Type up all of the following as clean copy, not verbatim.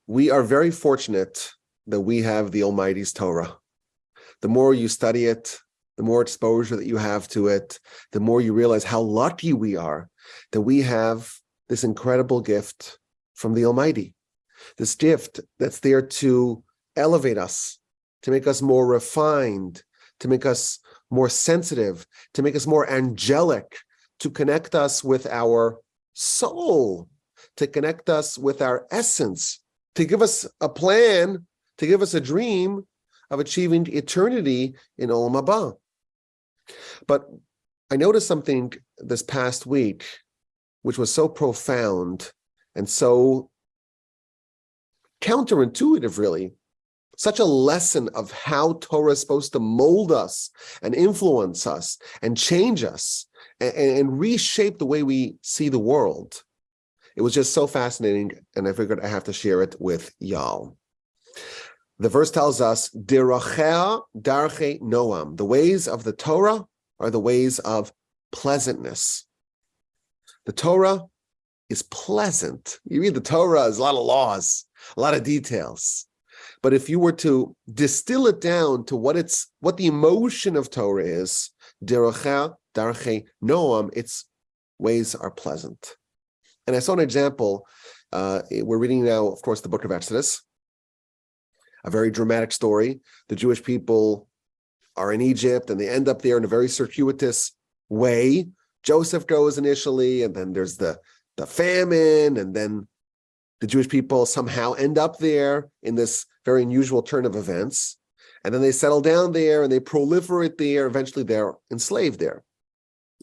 We are very fortunate that we have the Almighty's Torah. The more you study it, the more exposure that you have to it, the more you realize how lucky we are that we have this incredible gift from the Almighty. This gift that's there to elevate us, to make us more refined, to make us more sensitive, to make us more angelic, to connect us with our soul, to connect us with our essence, to give us a plan, to give us a dream of achieving eternity in Olam Haba. But I noticed something this past week, which was so profound and so counterintuitive, really. Such a lesson of how Torah is supposed to mold us and influence us and change us and reshape the way we see the world. It was just so fascinating, and I figured I have to share it with y'all. The verse tells us, Dirachea darche Noam. The ways of the Torah are the ways of pleasantness. The Torah is pleasant. You read the Torah, there's a lot of laws, a lot of details. But if you were to distill it down to what the emotion of Torah is, Dirachea darche Noam, its ways are pleasant. And I saw an example. We're reading now, of course, the book of Exodus, a very dramatic story. The Jewish people are in Egypt, and they end up there in a very circuitous way. Joseph goes initially, and then there's the famine, and then the Jewish people somehow end up there in this very unusual turn of events. And then they settle down there, and they proliferate there. Eventually, they're enslaved there.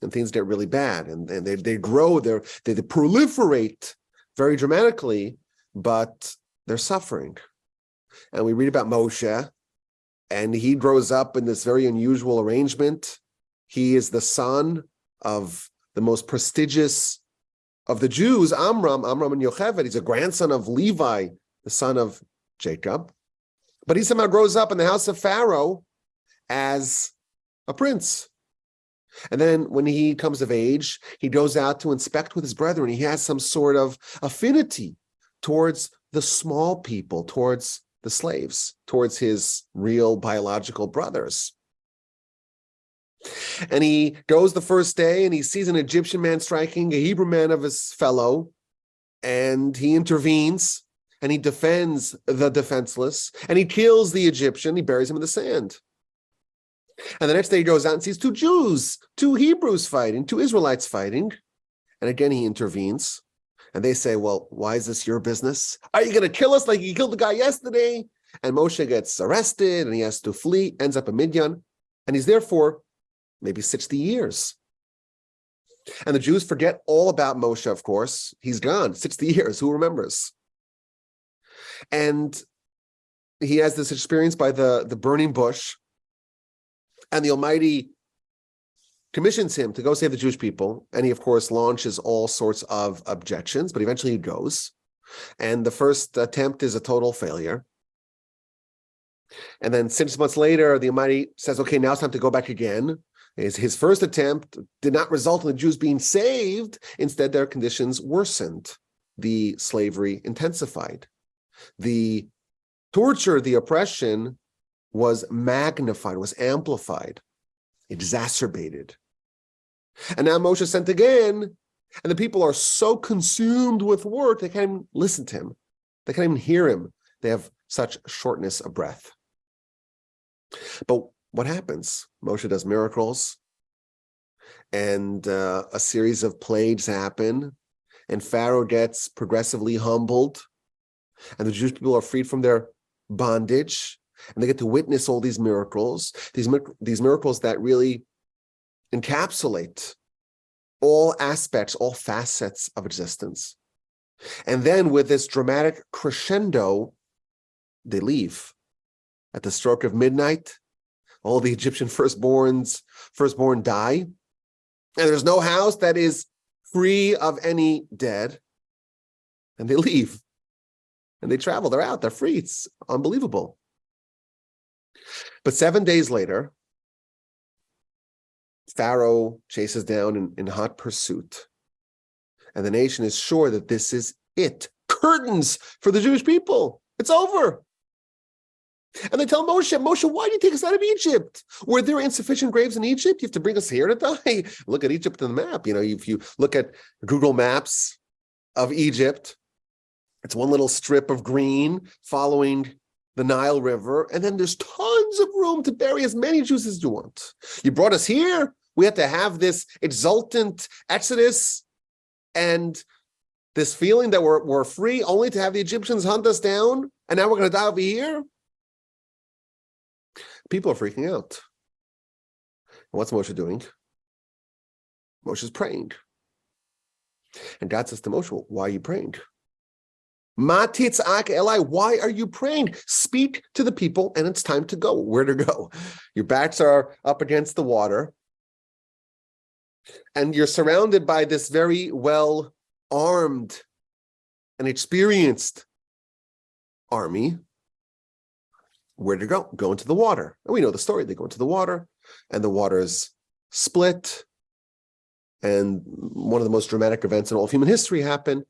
And things get really bad, and they grow, they proliferate very dramatically, but they're suffering. And we read about Moshe, and he grows up in this very unusual arrangement. He is the son of the most prestigious of the Jews, Amram and Yocheved. He's a grandson of Levi, the son of Jacob. But he somehow grows up in the house of Pharaoh as a prince. And then when he comes of age, he goes out to inspect with his brethren. He has some sort of affinity towards the small people, towards the slaves, towards his real biological brothers. And he goes the first day and he sees an Egyptian man striking a Hebrew man of his fellow, and he intervenes and he defends the defenseless, and he kills the Egyptian. He buries him in the sand. And the next day he goes out and sees two Hebrews fighting, two Israelites fighting. And again, he intervenes. And they say, well, why is this your business? Are you going to kill us like you killed the guy yesterday? And Moshe gets arrested and he has to flee, ends up in Midian. And he's there for maybe 60 years. And the Jews forget all about Moshe, of course. He's gone, 60 years. Who remembers? And he has this experience by the burning bush. And the Almighty commissions him to go save the Jewish people. And he, of course, launches all sorts of objections, but eventually he goes. And the first attempt is a total failure. And then 6 months later, the Almighty says, okay, now it's time to go back again. His first attempt did not result in the Jews being saved. Instead, their conditions worsened. The slavery intensified. The torture, the oppression was magnified, was amplified, exacerbated. And now Moshe is sent again, and the people are so consumed with work, they can't even listen to him. They can't even hear him. They have such shortness of breath. But what happens? Moshe does miracles, and a series of plagues happen, and Pharaoh gets progressively humbled, and the Jewish people are freed from their bondage. And they get to witness all these miracles miracles that really encapsulate all aspects, all facets of existence. And then with this dramatic crescendo, they leave. At the stroke of midnight, all the Egyptian firstborn die. And there's no house that is free of any dead. And they leave. And they travel, they're out, they're free. It's unbelievable. But 7 days later, Pharaoh chases down in hot pursuit. And the nation is sure that this is it. curtains for the Jewish people. It's over. And they tell Moshe, why do you take us out of Egypt? Were there insufficient graves in Egypt? You have to bring us here to die. Look at Egypt on the map. If you look at Google Maps of Egypt, it's one little strip of green following the Nile River, and then there's tons of room to bury as many Jews as you want. You brought us here. We had to have this exultant exodus and this feeling that we're free, only to have the Egyptians hunt us down, and now we're going to die over here. People are freaking out. And what's Moshe doing? Moshe's praying. And God says to Moshe, why are you praying? Ma titzak Eli, why are you praying? Speak to the people, and it's time to go. Where to go? Your backs are up against the water, and you're surrounded by this very well-armed and experienced army. Where to go? Go into the water. And we know the story. They go into the water, and the water is split, and one of the most dramatic events in all of human history happened.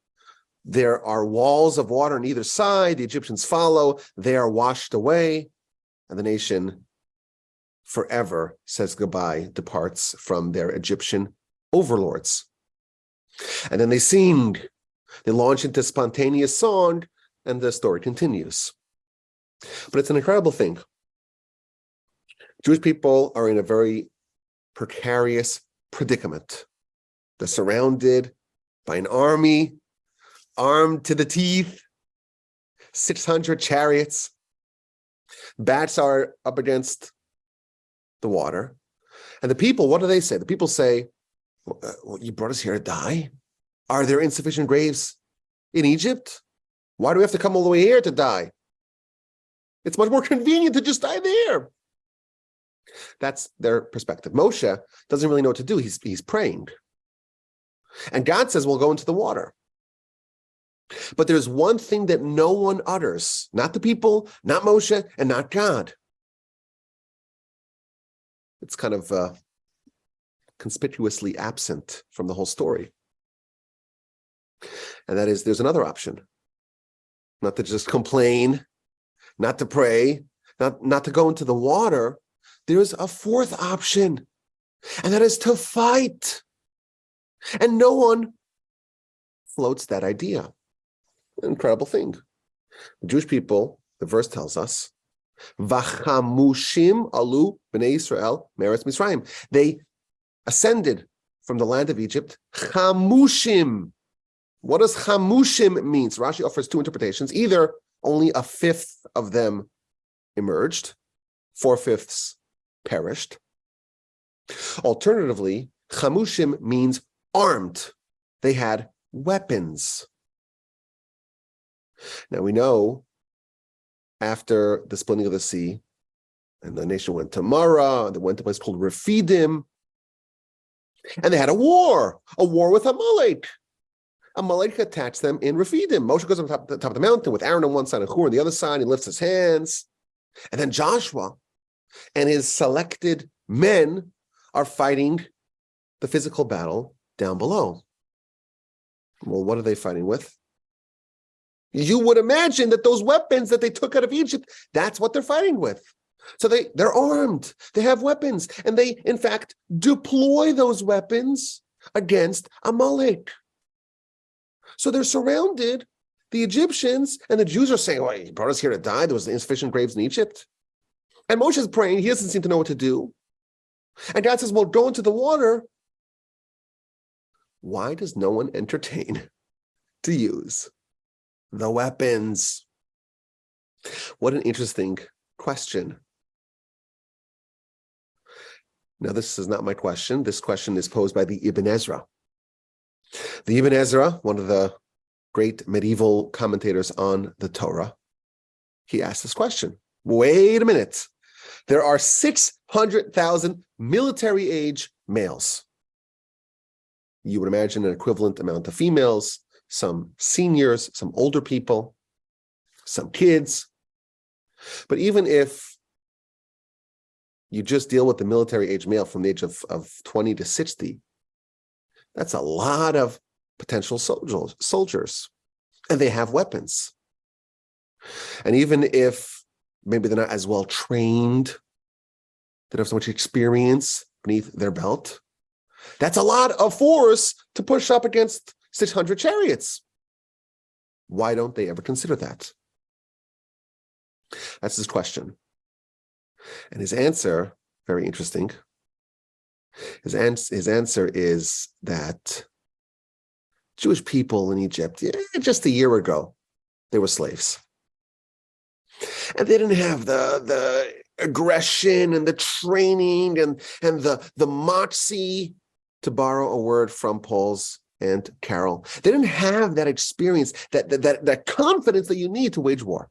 There are walls of water on either side. The Egyptians follow. They are washed away, and the nation forever says goodbye, departs from their Egyptian overlords. And then they sing. They launch into spontaneous song, and the story continues. But it's an incredible thing. Jewish people are in a very precarious predicament. They're surrounded by an army, armed to the teeth, 600 chariots. Bats are up against the water. And the people, what do they say? The people say, you brought us here to die? Are there insufficient graves in Egypt? Why do we have to come all the way here to die? It's much more convenient to just die there. That's their perspective. Moshe doesn't really know what to do. He's praying. And God says, well, go into the water. But there's one thing that no one utters, not the people, not Moshe, and not God. It's kind of conspicuously absent from the whole story. And that is, there's another option. Not to just complain, not to pray, not to go into the water. There's a fourth option, and that is to fight. And no one floats that idea. An incredible thing. The Jewish people, the verse tells us, Vachamushim alu b'nei Yisrael meretz Mitzrayim. They ascended from the land of Egypt. Chamushim. What does chamushim mean? Rashi offers two interpretations. Either only a fifth of them emerged, 4/5 perished. Alternatively, chamushim means armed. They had weapons. Now we know after the splitting of the sea, and the nation went to Mara, they went to a place called Refidim, and they had a war with Amalek. Amalek attacked them in Refidim. Moshe goes up the top of the mountain with Aaron on one side and Hur on the other side. He lifts his hands. And then Joshua and his selected men are fighting the physical battle down below. Well, what are they fighting with? You would imagine that those weapons that they took out of Egypt, that's what they're fighting with. So they're armed, they have weapons, and they, in fact, deploy those weapons against Amalek. So they're surrounded, the Egyptians, and the Jews are saying, well, you brought us here to die. There was insufficient graves in Egypt. And Moshe is praying. He doesn't seem to know what to do. And God says, well, go into the water. Why does no one entertain to use the weapons? What an interesting question. Now, this is not my question. This question is posed by the Ibn Ezra. The Ibn Ezra, one of the great medieval commentators on the Torah, he asked this question. Wait a minute. There are 600,000 military-age males. You would imagine an equivalent amount of females, some seniors, some older people, some kids. But even if you just deal with the military-age male from the age of 20 to 60, that's a lot of potential soldiers. and they have weapons. And even if maybe they're not as well trained, they don't have so much experience beneath their belt, that's a lot of force to push up against 600 chariots. Why don't they ever consider that? That's his question. And his answer, very interesting. His answer is that Jewish people in Egypt, just a year ago, they were slaves. And they didn't have the aggression and the training and the moxie, to borrow a word from Paul's Aunt Carol. They didn't have that experience, that confidence that you need to wage war.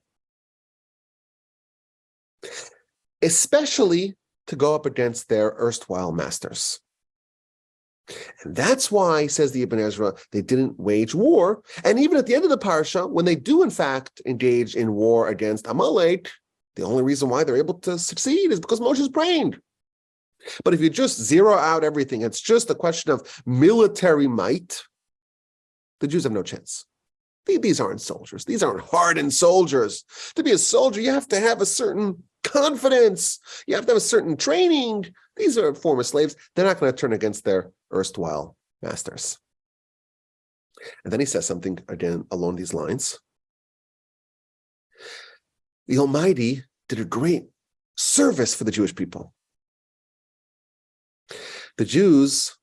Especially to go up against their erstwhile masters. And that's why, says the Ibn Ezra, they didn't wage war. And even at the end of the parsha, when they do in fact engage in war against Amalek, the only reason why they're able to succeed is because Moshe is praying. But if you just zero out everything, it's just a question of military might, the Jews have no chance. These aren't soldiers. These aren't hardened soldiers. To be a soldier, you have to have a certain confidence. You have to have a certain training. These are former slaves. They're not going to turn against their erstwhile masters. And then he says something again along these lines. The Almighty did a great service for the Jewish people. The Jews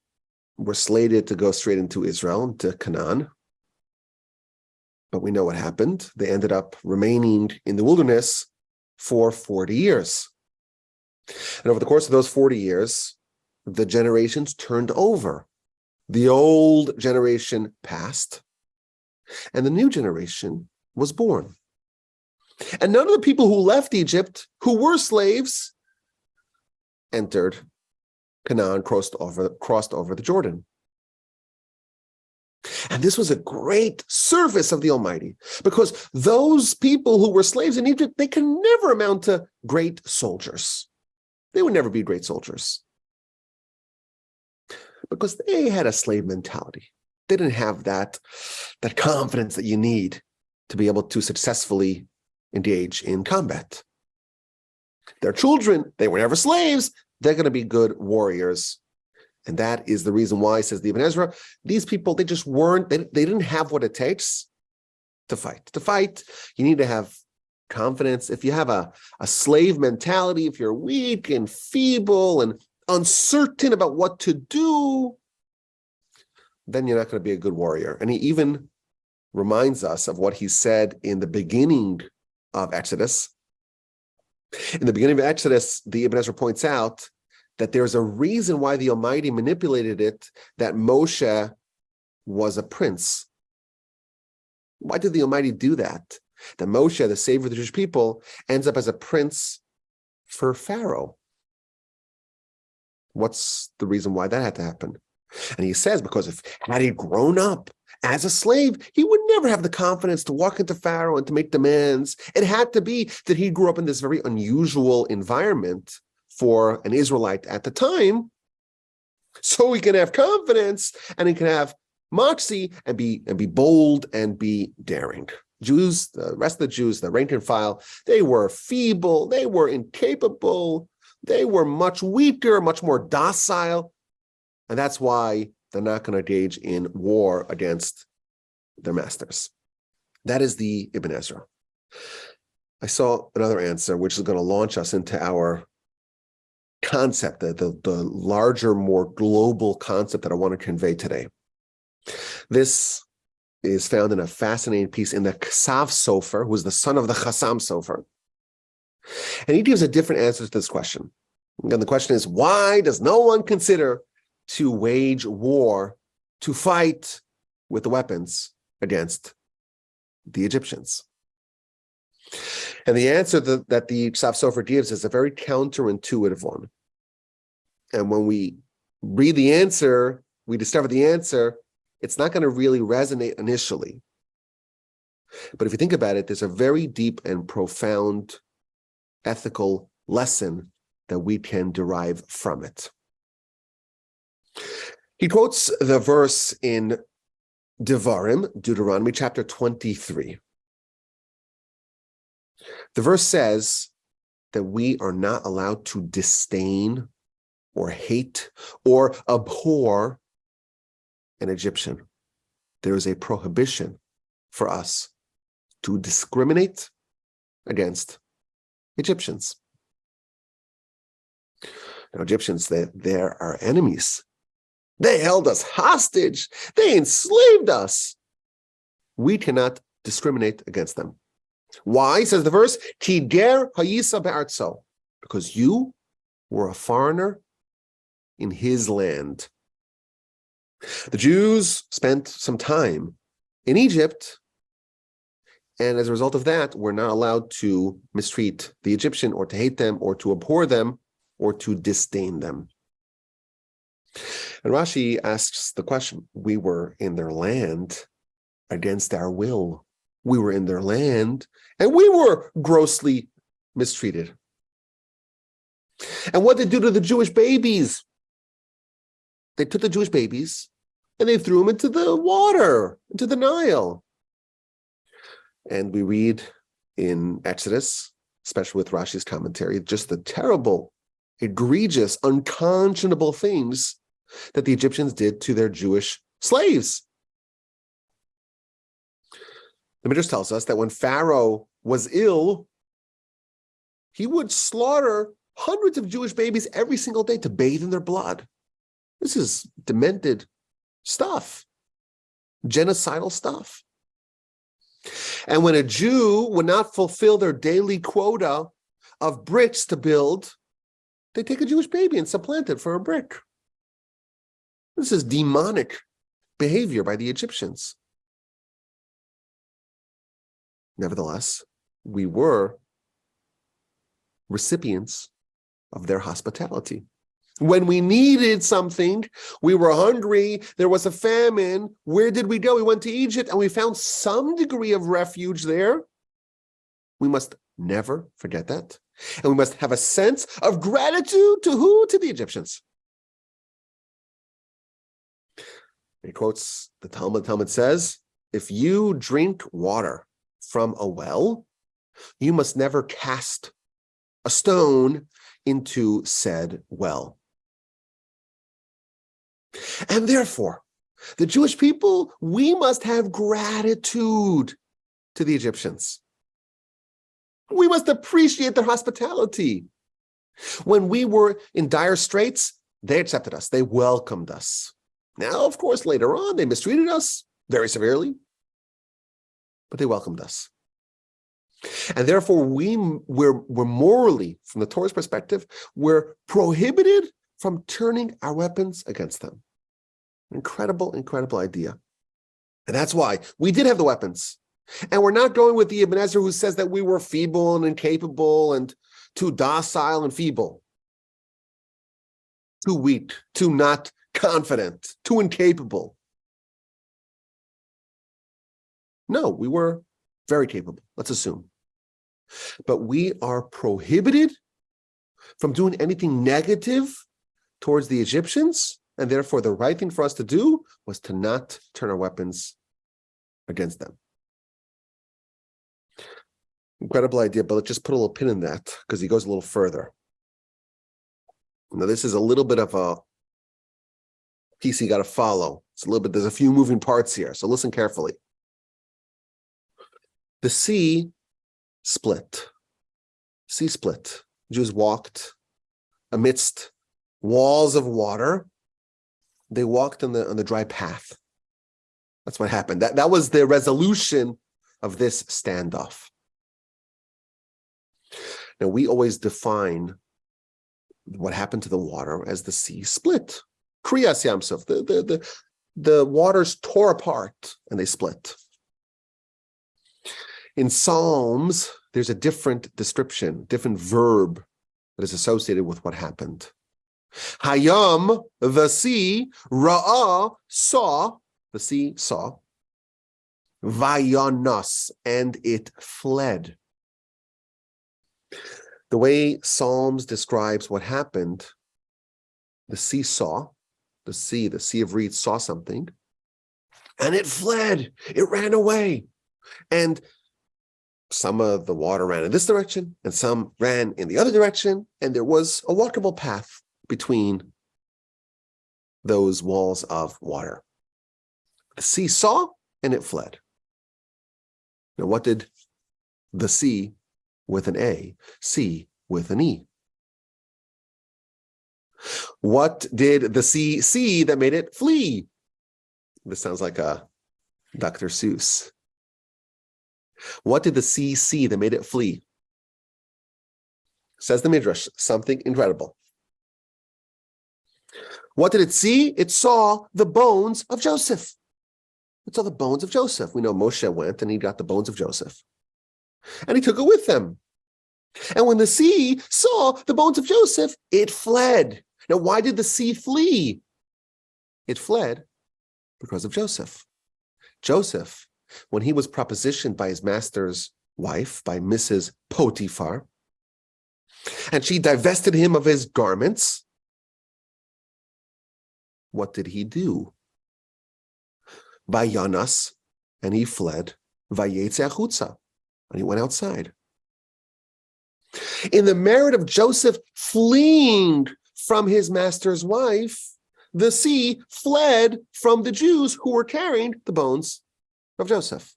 were slated to go straight into Israel, into Canaan. But we know what happened. They ended up remaining in the wilderness for 40 years. And over the course of those 40 years, the generations turned over. The old generation passed, and the new generation was born. And none of the people who left Egypt, who were slaves, entered Canaan, crossed over the Jordan. And this was a great service of the Almighty, because those people who were slaves in Egypt, they can never amount to great soldiers. They would never be great soldiers, because they had a slave mentality. They didn't have that confidence that you need to be able to successfully engage in combat. Their children, they were never slaves. They're going to be good warriors. And that is the reason why, says the Ibn Ezra, these people, they just weren't, they didn't have what it takes to fight. To fight, you need to have confidence. If you have a slave mentality, if you're weak and feeble and uncertain about what to do, then you're not going to be a good warrior. And he even reminds us of what he said in the beginning of Exodus. In the beginning of Exodus, the Ibn Ezra points out that there's a reason why the Almighty manipulated it, that Moshe was a prince. Why did the Almighty do that? That Moshe, the savior of the Jewish people, ends up as a prince for Pharaoh. What's the reason why that had to happen? And he says, because had he grown up as a slave, he would never have the confidence to walk into Pharaoh and to make demands. It had to be that he grew up in this very unusual environment for an Israelite at the time, so he can have confidence and he can have moxie and be bold and be daring. Jews, the rest of the Jews, the rank and file, they were feeble, they were incapable, they were much weaker, much more docile, and that's why they're not going to engage in war against their masters. That is the Ibn Ezra. I saw another answer, which is going to launch us into our concept, the larger, more global concept that I want to convey today. This is found in a fascinating piece in the Ksav Sofer, who is the son of the Chassam Sofer. And he gives a different answer to this question. And the question is, why does no one consider to wage war, to fight with the weapons against the Egyptians? And the answer that the Ksav Sofer gives is a very counterintuitive one. And when we read the answer, we discover the answer, it's not going to really resonate initially. But if you think about it, there's a very deep and profound ethical lesson that we can derive from it. He quotes the verse in Devarim, Deuteronomy chapter 23. The verse says that we are not allowed to disdain or hate or abhor an Egyptian. There is a prohibition for us to discriminate against Egyptians. Now, Egyptians, they're our enemies. They held us hostage. They enslaved us. We cannot discriminate against them. Why, says the verse, Ki ger hayisa be'artzo, because you were a foreigner in his land. The Jews spent some time in Egypt, and as a result of that, we're not allowed to mistreat the Egyptian or to hate them or to abhor them or to disdain them. And Rashi asks the question, we were in their land against our will. We were in their land and we were grossly mistreated. And what did they do to the Jewish babies? They took the Jewish babies and they threw them into the water, into the Nile. And we read in Exodus, especially with Rashi's commentary, just the terrible, egregious, unconscionable things that the Egyptians did to their Jewish slaves. The Midrash tells us that when Pharaoh was ill, he would slaughter hundreds of Jewish babies every single day to bathe in their blood. This is demented stuff, genocidal stuff. And when a Jew would not fulfill their daily quota of bricks to build, they take a Jewish baby and supplant it for a brick. This is demonic behavior by the Egyptians. Nevertheless, we were recipients of their hospitality. When we needed something, we were hungry, there was a famine, where did we go? We went to Egypt and we found some degree of refuge there. We must never forget that. And we must have a sense of gratitude to who? To the Egyptians. He quotes the Talmud. The Talmud says, if you drink water from a well, you must never cast a stone into said well. And therefore, the Jewish people, we must have gratitude to the Egyptians. We must appreciate their hospitality. When we were in dire straits, they accepted us. They welcomed us. Now, of course, later on, they mistreated us very severely, but they welcomed us. And therefore, we're morally, from the Torah's perspective, we're prohibited from turning our weapons against them. Incredible, incredible idea. And that's why we did have the weapons. And we're not going with the Ibn Ezra who says that we were feeble and incapable and too docile and feeble, too weak, too not confident, too incapable. No, we were very capable, let's assume. But we are prohibited from doing anything negative towards the Egyptians, and therefore the right thing for us to do was to not turn our weapons against them. Incredible idea, but let's just put a little pin in that because he goes a little further. Now, this is a little bit of a piece you got to follow. It's a little bit, there's a few moving parts here, so listen carefully. The sea split. Sea split. Jews walked amidst walls of water. They walked on the dry path. That's what happened. That was the resolution of this standoff. Now, we always define what happened to the water as the sea split. Kriyas Yamsuf, the waters tore apart and they split. In Psalms, there's a different description, different verb that is associated with what happened. Hayam, the sea, Ra'ah, saw, the sea saw, Vayanas, and it fled. The way Psalms describes what happened, the sea saw, the sea of reeds saw something, and it fled. It ran away. And some of the water ran in this direction, and some ran in the other direction, and there was a walkable path between those walls of water. The sea saw, and it fled. Now, what did the sea with an A see with an E? What did the sea see that made it flee? This sounds like a Dr. Seuss. What did the sea see that made it flee? Says the Midrash, something incredible. What did it see? It saw the bones of Joseph. It saw the bones of Joseph. We know Moshe went and he got the bones of Joseph. And he took it with him. And when the sea saw the bones of Joseph, it fled. Now, why did the sea flee? It fled because of Joseph. Joseph, when he was propositioned by his master's wife, by Mrs. Potiphar, and she divested him of his garments, what did he do? Vayanas, and he fled. Vayetze achutza, and he went outside. In the merit of Joseph fleeing from his master's wife, the sea fled from the Jews who were carrying the bones of Joseph.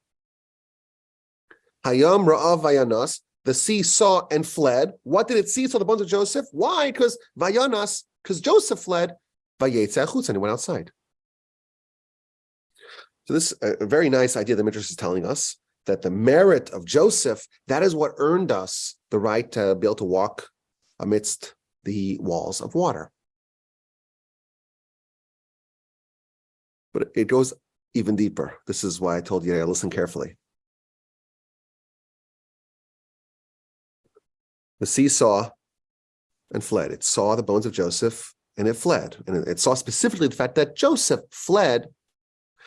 Hayam ra'av vayanas, the sea saw and fled. What did it see? It saw the bones of Joseph. Why? Because vayanas, because Joseph fled. Vayetze achutza, and he went outside. So this a very nice idea the Midrash is telling us, that the merit of Joseph, that is what earned us the right to be able to walk amidst the walls of water. But it goes even deeper. This is why I told you to listen carefully. The sea saw and fled. It saw the bones of Joseph and it fled. And it saw specifically the fact that Joseph fled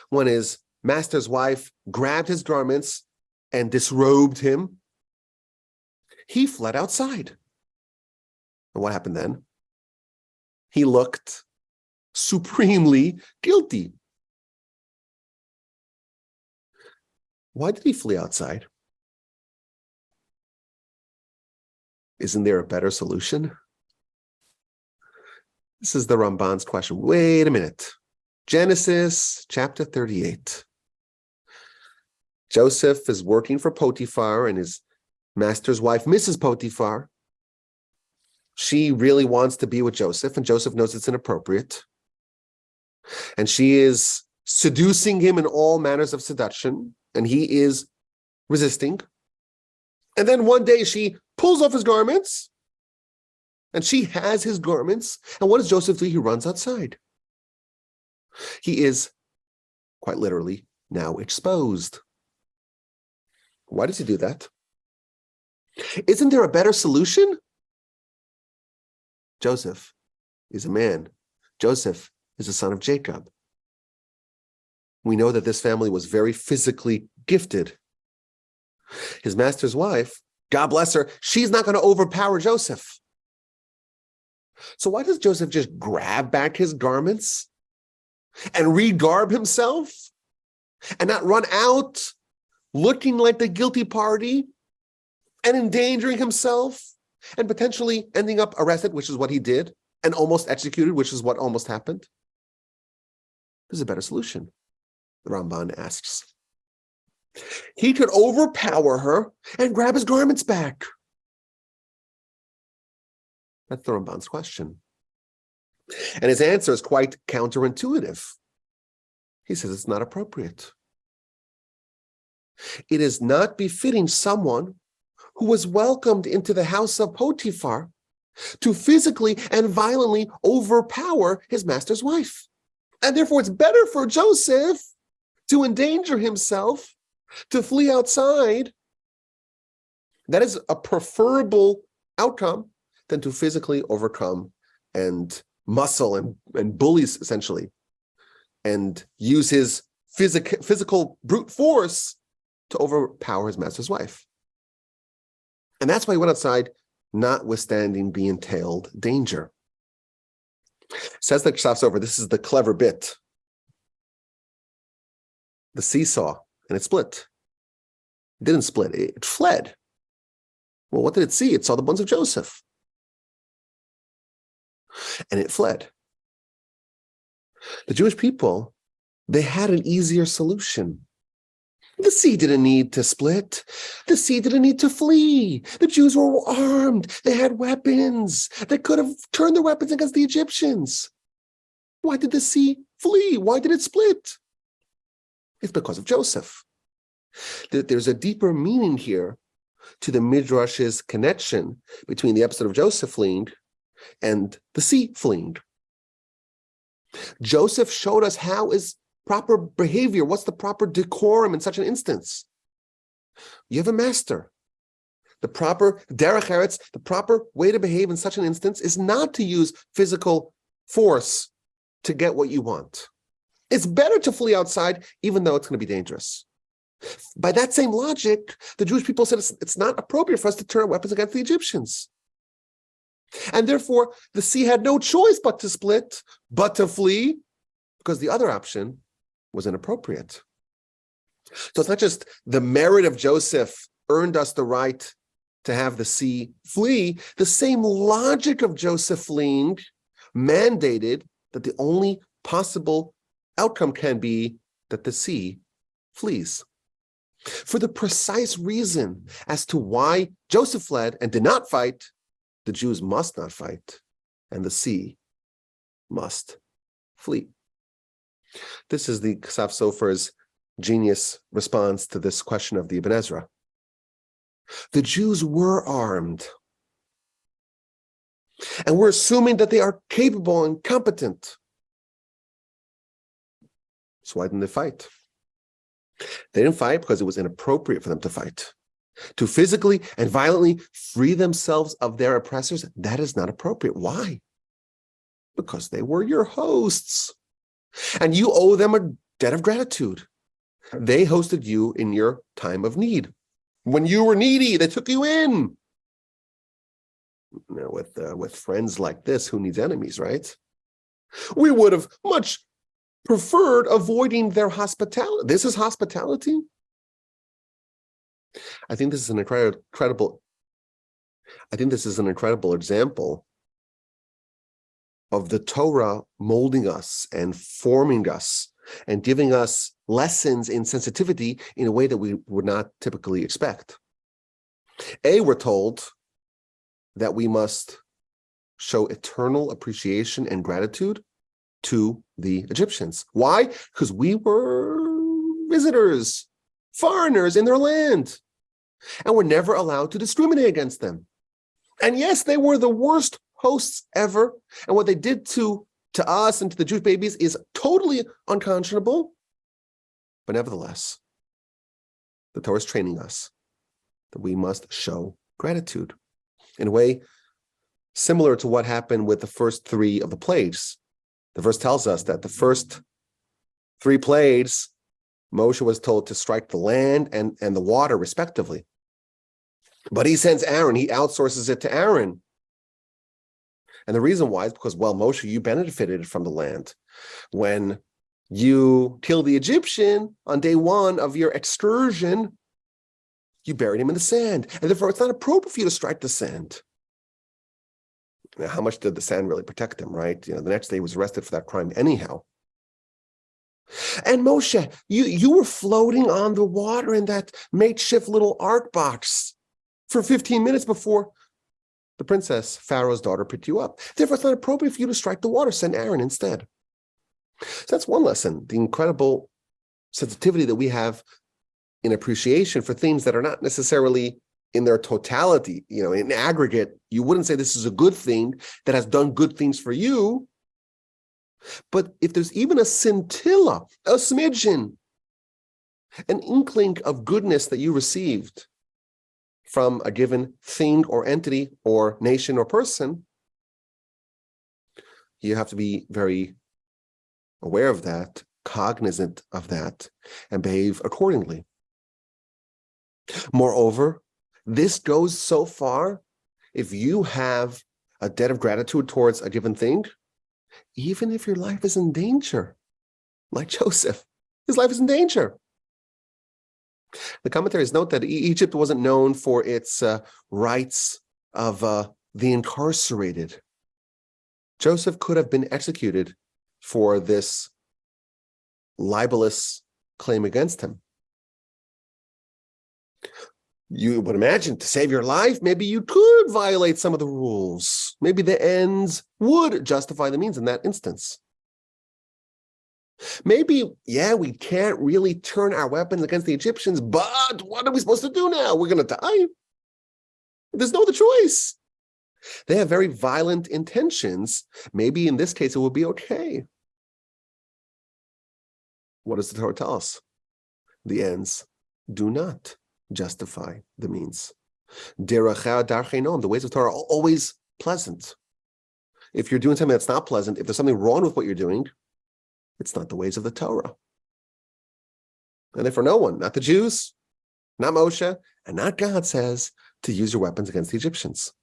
when his master's wife grabbed his garments and disrobed him. He fled outside. And what happened then? He looked supremely guilty. Why did he flee outside? Isn't there a better solution? This is the Ramban's question. Wait a minute. Genesis chapter 38. Joseph is working for Potiphar and his master's wife, Mrs. Potiphar. She really wants to be with Joseph, and Joseph knows it's inappropriate. And she is seducing him in all manners of seduction, and he is resisting. And then one day she pulls off his garments, and she has his garments. And what does Joseph do? He runs outside. He is, quite literally, now exposed. Why does he do that? Isn't there a better solution? Joseph is a man. Joseph is the son of Jacob. We know that this family was very physically gifted. His master's wife, God bless her, she's not going to overpower Joseph. So why does Joseph just grab back his garments and regarb himself and not run out looking like the guilty party and endangering himself and potentially ending up arrested, which is what he did, and almost executed, which is what almost happened? There's a better solution, the Ramban asks. He could overpower her and grab his garments back. That's the Ramban's question. And his answer is quite counterintuitive. He says it's not appropriate. It is not befitting someone who was welcomed into the house of Potiphar to physically and violently overpower his master's wife. And therefore, it's better for Joseph to endanger himself, to flee outside. That is a preferable outcome than to physically overcome and muscle and bullies, essentially, and use his physical brute force to overpower his master's wife. And that's why he went outside, notwithstanding the entailed danger. Says the Ksaf over, this is the clever bit. the sea saw, and it split. It didn't split, it fled. Well, what did it see? It saw the bones of Joseph. And it fled. The Jewish people, they had an easier solution. The sea didn't need to split. The sea didn't need to flee. The Jews were armed. They had weapons. They could have turned their weapons against the Egyptians. Why did the sea flee? Why did it split? It's because of Joseph. There's a deeper meaning here to the Midrash's connection between the episode of Joseph fleeing and the sea fleeing. Joseph showed us how is proper behavior, what's the proper decorum in such an instance. You have a master. The proper derech eretz, the proper way to behave in such an instance is not to use physical force to get what you want. It's better to flee outside, even though it's going to be dangerous. By that same logic, the Jewish people said it's not appropriate for us to turn our weapons against the Egyptians. And therefore, the sea had no choice but to split, but to flee, because the other option was inappropriate. So it's not just the merit of Joseph earned us the right to have the sea flee. The same logic of Joseph fleeing mandated that the only possible outcome can be that the sea flees. For the precise reason as to why Joseph fled and did not fight, the Jews must not fight, and the sea must flee. This is the Ksaf Sofer's genius response to this question of the Ibn Ezra. The Jews were armed, and we're assuming that they are capable and competent. So why didn't they fight? They didn't fight because it was inappropriate for them to fight. To physically and violently free themselves of their oppressors, that is not appropriate. Why? Because they were your hosts. And you owe them a debt of gratitude. They hosted you in your time of need. When you were needy, they took you in. Now, with friends like this, who needs enemies, right? We would have much preferred avoiding their hospitality. This is hospitality? I think this is an incredible example of the Torah molding us and forming us and giving us lessons in sensitivity in a way that we would not typically expect. We're told that we must show eternal appreciation and gratitude to the Egyptians. Why? Because we were visitors, foreigners in their land, and we're never allowed to discriminate against them. And yes, they were the worst hosts ever, and what they did to us and to the Jewish babies is totally unconscionable. But nevertheless, the Torah is training us that we must show gratitude in a way similar to what happened with the first three of the plagues. The verse tells us that the first three plagues, Moshe was told to strike the land and the water respectively. But he sends Aaron, he outsources it to Aaron. And the reason why is because, well, Moshe, you benefited from the land. When you killed the Egyptian on day one of your excursion, you buried him in the sand. And therefore, it's not appropriate for you to strike the sand. Now, how much did the sand really protect him, right? The next day he was arrested for that crime anyhow. And Moshe, you were floating on the water in that makeshift little ark box for 15 minutes before the princess, Pharaoh's daughter, picked you up. Therefore, it's not appropriate for you to strike the water. Send Aaron instead. So that's one lesson, the incredible sensitivity that we have in appreciation for things that are not necessarily in their totality. In aggregate, you wouldn't say this is a good thing that has done good things for you. But if there's even a scintilla, a smidgen, an inkling of goodness that you received from a given thing or entity or nation or person, you have to be very aware of that, cognizant of that, and behave accordingly. Moreover, this goes so far, if you have a debt of gratitude towards a given thing, even if your life is in danger, like Joseph, his life is in danger. The commentaries note that Egypt wasn't known for its rights of the incarcerated. Joseph could have been executed for this libelous claim against him. You would imagine to save your life, maybe you could violate some of the rules. Maybe the ends would justify the means in that instance. Maybe, we can't really turn our weapons against the Egyptians, but what are we supposed to do now? We're going to die. There's no other choice. They have very violent intentions. Maybe in this case, it would be okay. What does the Torah tell us? The ends do not justify the means. The ways of Torah are always pleasant. If you're doing something that's not pleasant, if there's something wrong with what you're doing, it's not the ways of the Torah. And therefore, no one, not the Jews, not Moshe, and not God, says to use your weapons against the Egyptians.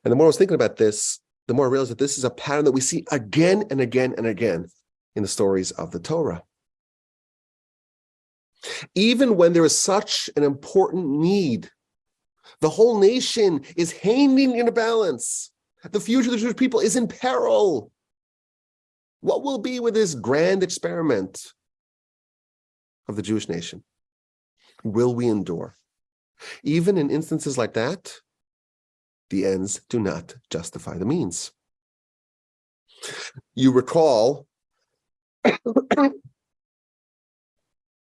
And the more I was thinking about this, the more I realized that this is a pattern that we see again and again and again in the stories of the Torah. Even when there is such an important need, the whole nation is hanging in a balance. The future of the Jewish people is in peril. What will be with this grand experiment of the Jewish nation? Will we endure? Even in instances like that, the ends do not justify the means. You recall,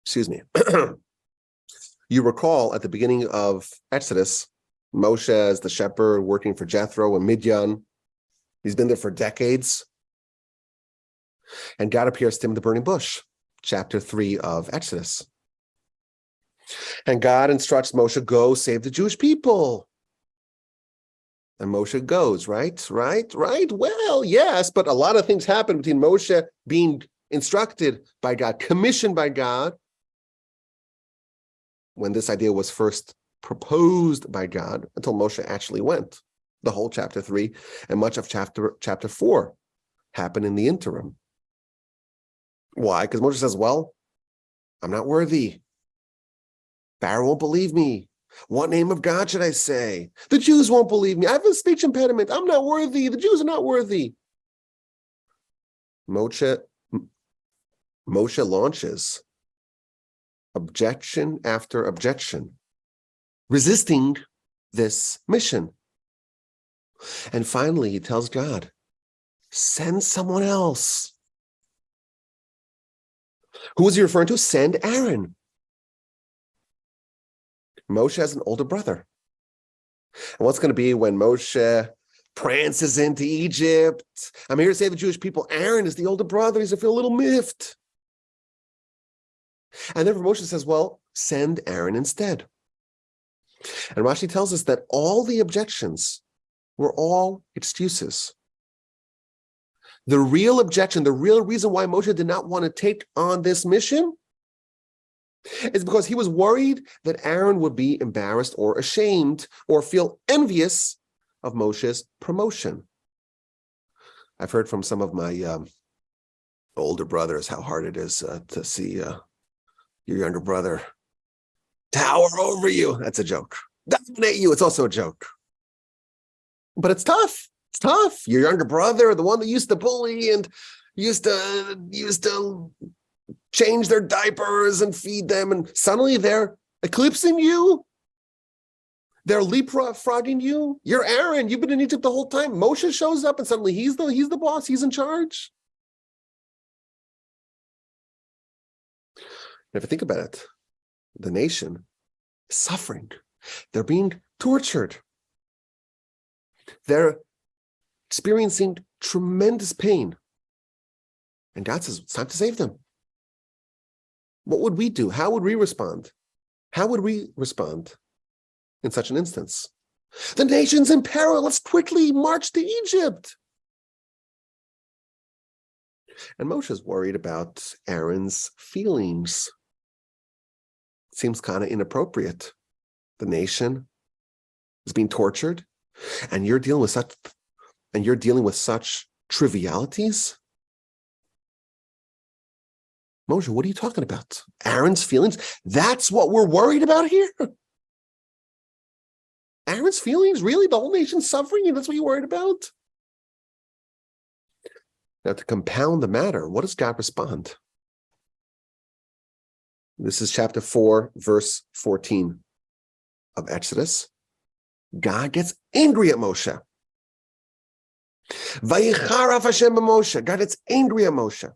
excuse me, you recall at the beginning of Exodus, Moshe as the shepherd working for Jethro and Midian. He's been there for decades. And God appears to him in the burning bush, chapter 3 of Exodus. And God instructs Moshe, go save the Jewish people. And Moshe goes, right? Well, yes, but a lot of things happen between Moshe being instructed by God, commissioned by God, when this idea was first proposed by God, until Moshe actually went. The whole chapter 3 and much of chapter 4 happened in the interim. Why? Because Moshe says, well, I'm not worthy. Pharaoh won't believe me. What name of God should I say? The Jews won't believe me. I have a speech impediment. I'm not worthy. The Jews are not worthy. Moshe launches objection after objection, resisting this mission. And finally, he tells God, send someone else. Who is he referring to? Send Aaron. Moshe has an older brother. And what's going to be when Moshe prances into Egypt? I'm here to save the Jewish people. Aaron is the older brother. He's going to feel a little miffed. And therefore Moshe says, well, send Aaron instead. And Rashi tells us that all the objections were all excuses. The real objection, the real reason why Moshe did not want to take on this mission is because he was worried that Aaron would be embarrassed or ashamed or feel envious of Moshe's promotion. I've heard from some of my older brothers how hard it is to see your younger brother tower over you. That's a joke. Dominate you. It's also a joke. But it's tough. It's tough. Your younger brother, the one that used to bully and used to change their diapers and feed them, and suddenly they're eclipsing you. They're leapfrogging you. You're Aaron. You've been in Egypt the whole time. Moshe shows up and suddenly he's the boss. He's in charge. If you think about it, the nation is suffering. They're being tortured. They're experiencing tremendous pain. And God says, it's time to save them. What would we do? How would we respond? How would we respond in such an instance? The nation's in peril. Let's quickly march to Egypt. And Moshe's worried about Aaron's feelings. Seems kind of inappropriate. The nation is being tortured, and you're dealing with such trivialities. Moshe, what are you talking about? Aaron's feelings? That's what we're worried about here? Aaron's feelings? Really? The whole nation's suffering and that's what you're worried about? Now, to compound the matter, what does God respond? This is chapter 4, verse 14 of Exodus. God gets angry at Moshe. Vayicharaf Hashem b'Moshe. God gets angry at Moshe.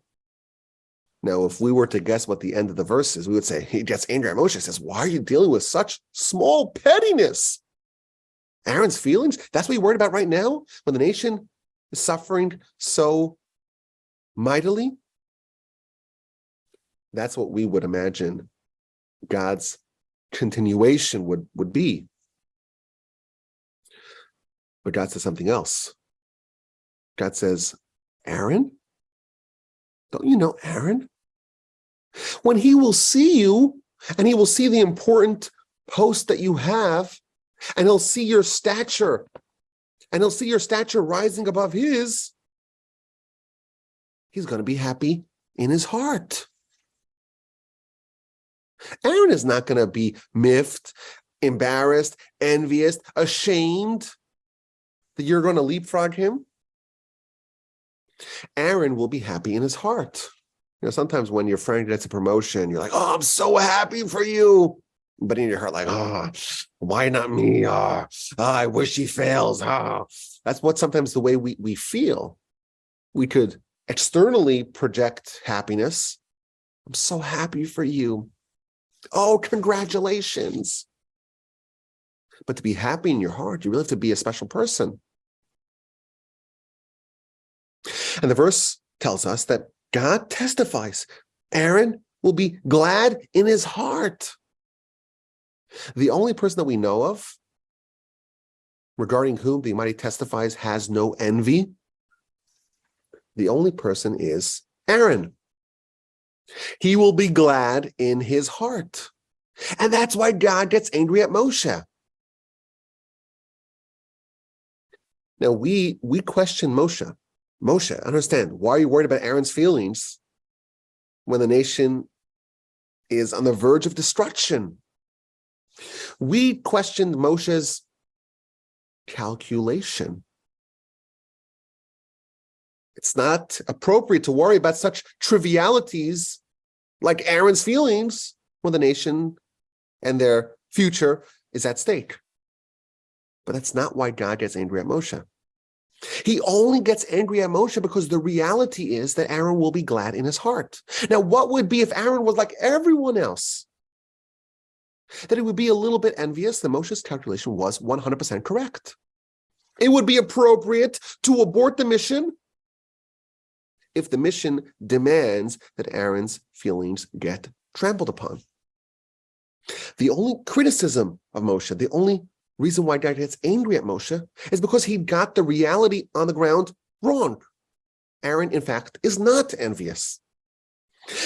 Now, if we were to guess what the end of the verse is, we would say, he gets angry at Moshe. He says, why are you dealing with such small pettiness? Aaron's feelings? That's what you're worried about right now? When the nation is suffering so mightily? That's what we would imagine God's continuation would be. But God says something else. God says, Aaron? Don't you know Aaron? When he will see you, and he will see the important post that you have, and he'll see your stature, and he'll see your stature rising above his, he's going to be happy in his heart. Aaron is not going to be miffed, embarrassed, envious, ashamed that you're going to leapfrog him. Aaron will be happy in his heart. You know, sometimes when your friend gets a promotion, you're like, oh, I'm so happy for you. But in your heart, like, oh, why not me? Oh, I wish he fails. Oh. That's what sometimes the way we feel. We could externally project happiness. I'm so happy for you. Oh, congratulations. But to be happy in your heart, you really have to be a special person. And the verse tells us that God testifies. Aaron will be glad in his heart. The only person that we know of regarding whom the Almighty testifies has no envy, the only person is Aaron. He will be glad in his heart. And that's why God gets angry at Moshe. Now, we question Moshe. Moshe, understand, why are you worried about Aaron's feelings when the nation is on the verge of destruction? We questioned Moshe's calculation. It's not appropriate to worry about such trivialities like Aaron's feelings when the nation and their future is at stake. But that's not why God gets angry at Moshe. He only gets angry at Moshe because the reality is that Aaron will be glad in his heart. Now, what would be if Aaron was like everyone else? That it would be a little bit envious that Moshe's calculation was 100% correct. It would be appropriate to abort the mission if the mission demands that Aaron's feelings get trampled upon. The only criticism of Moshe, the only reason why God gets angry at Moshe is because he got the reality on the ground wrong. Aaron, in fact, is not envious.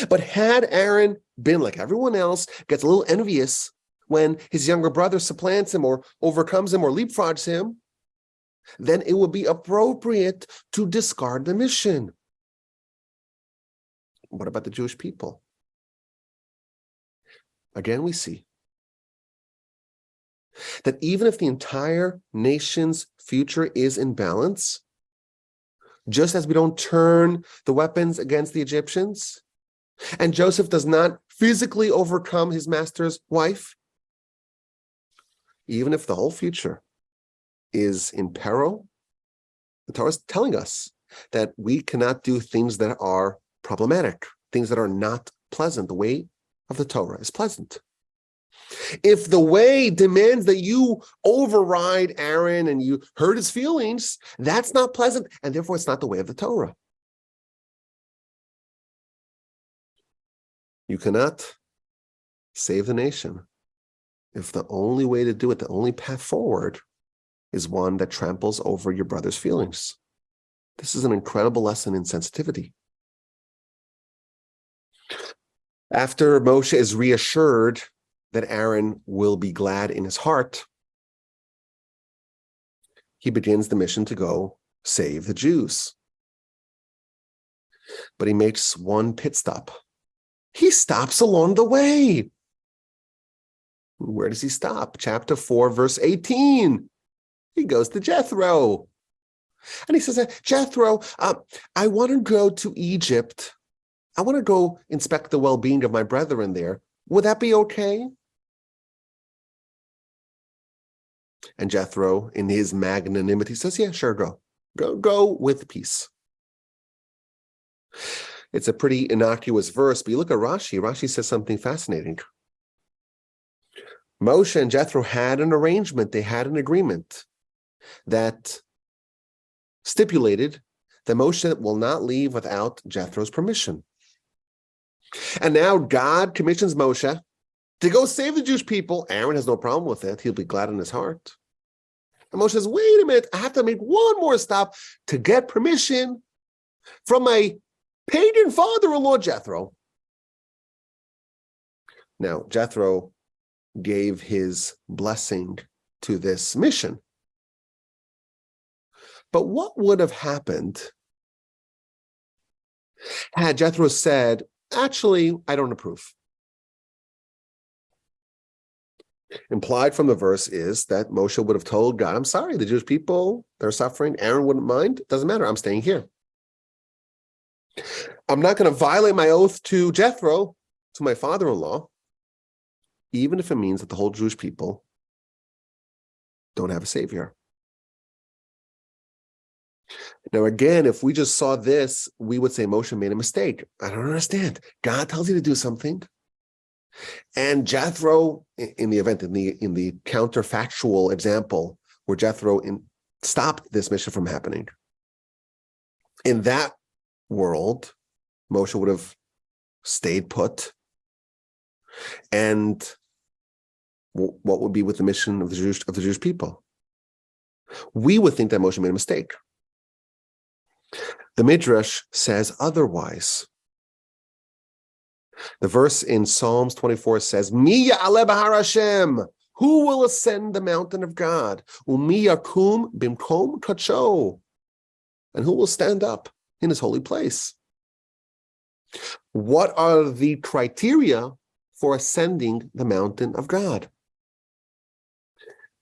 But had Aaron been like everyone else, gets a little envious when his younger brother supplants him or overcomes him or leapfrogs him, then it would be appropriate to discard the mission. What about the Jewish people? Again, we see that even if the entire nation's future is in balance, just as we don't turn the weapons against the Egyptians, and Joseph does not physically overcome his master's wife, even if the whole future is in peril, the Torah is telling us that we cannot do things that are problematic, things that are not pleasant. The way of the Torah is pleasant. If the way demands that you override Aaron and you hurt his feelings, that's not pleasant, and therefore it's not the way of the Torah. You cannot save the nation if the only way to do it, the only path forward, is one that tramples over your brother's feelings. This is an incredible lesson in sensitivity. After Moshe is reassured that Aaron will be glad in his heart, he begins the mission to go save the Jews. But he makes one pit stop he stops along the way. Where does he stop? Chapter 4, verse 18. He goes to Jethro. And he says, Jethro, I want to go to Egypt. I want to go inspect the well-being of my brethren there. Would that be okay? And Jethro, in his magnanimity, says, yeah, sure, go. Go with peace. It's a pretty innocuous verse, but you look at Rashi. Rashi says something fascinating. Moshe and Jethro had an arrangement. They had an agreement that stipulated that Moshe will not leave without Jethro's permission. And now God commissions Moshe to go save the Jewish people. Aaron has no problem with it. He'll be glad in his heart. And Moshe says, wait a minute, I have to make one more stop to get permission from my pagan father-in-law, Jethro. Now, Jethro gave his blessing to this mission. But what would have happened had Jethro said, actually, I don't approve? Implied from the verse is that Moshe would have told God, I'm sorry, the Jewish people, they're suffering. Aaron wouldn't mind. It doesn't matter. I'm staying here. I'm not going to violate my oath to Jethro, to my father-in-law, even if it means that the whole Jewish people don't have a savior. Now, again, if we just saw this, we would say Moshe made a mistake. I don't understand. God tells you to do something. And Jethro, in the counterfactual example where Jethro stopped this mission from happening, in that world, Moshe would have stayed put. And what would be with the mission of the Jewish people? We would think that Moshe made a mistake. The Midrash says otherwise. The verse in Psalms 24 says, Mi ya'aleh b'har Hashem, who will ascend the mountain of God? Umi yakum bimkom kacho, and who will stand up in his holy place? What are the criteria for ascending the mountain of God?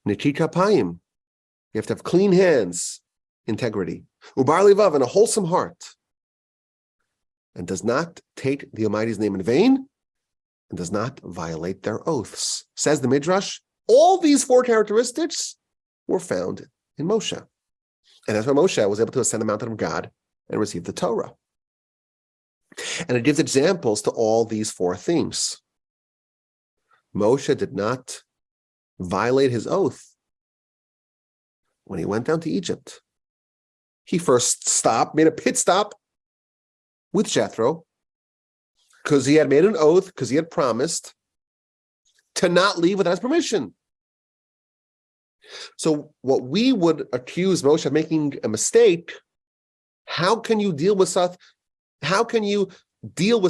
Niki kapayim, you have to have clean hands, integrity. Ubar livav, and a wholesome heart, and does not take the Almighty's name in vain, and does not violate their oaths. Says the Midrash, all these four characteristics were found in Moshe. And that's why Moshe was able to ascend the mountain of God and receive the Torah. And it gives examples to all these four things. Moshe did not violate his oath when he went down to Egypt. He first made a pit stop with Jethro, because he had made an oath, because he had promised to not leave without his permission. So what we would accuse Moshe of making a mistake, how can you deal with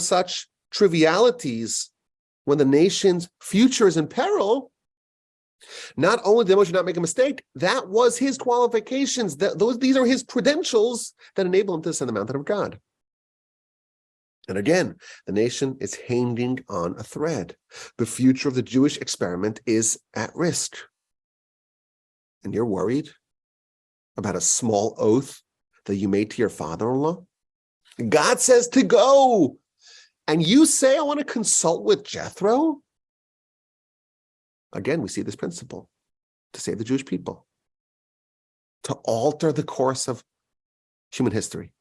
such trivialities when the nation's future is in peril? Not only did Moshe not make a mistake, that was his qualifications. These are his credentials that enable him to ascend the mountain of God. And again, the nation is hanging on a thread. The future of the Jewish experiment is at risk. And you're worried about a small oath that you made to your father-in-law? God says to go. And you say, I want to consult with Jethro? Again, we see this principle to save the Jewish people, to alter the course of human history.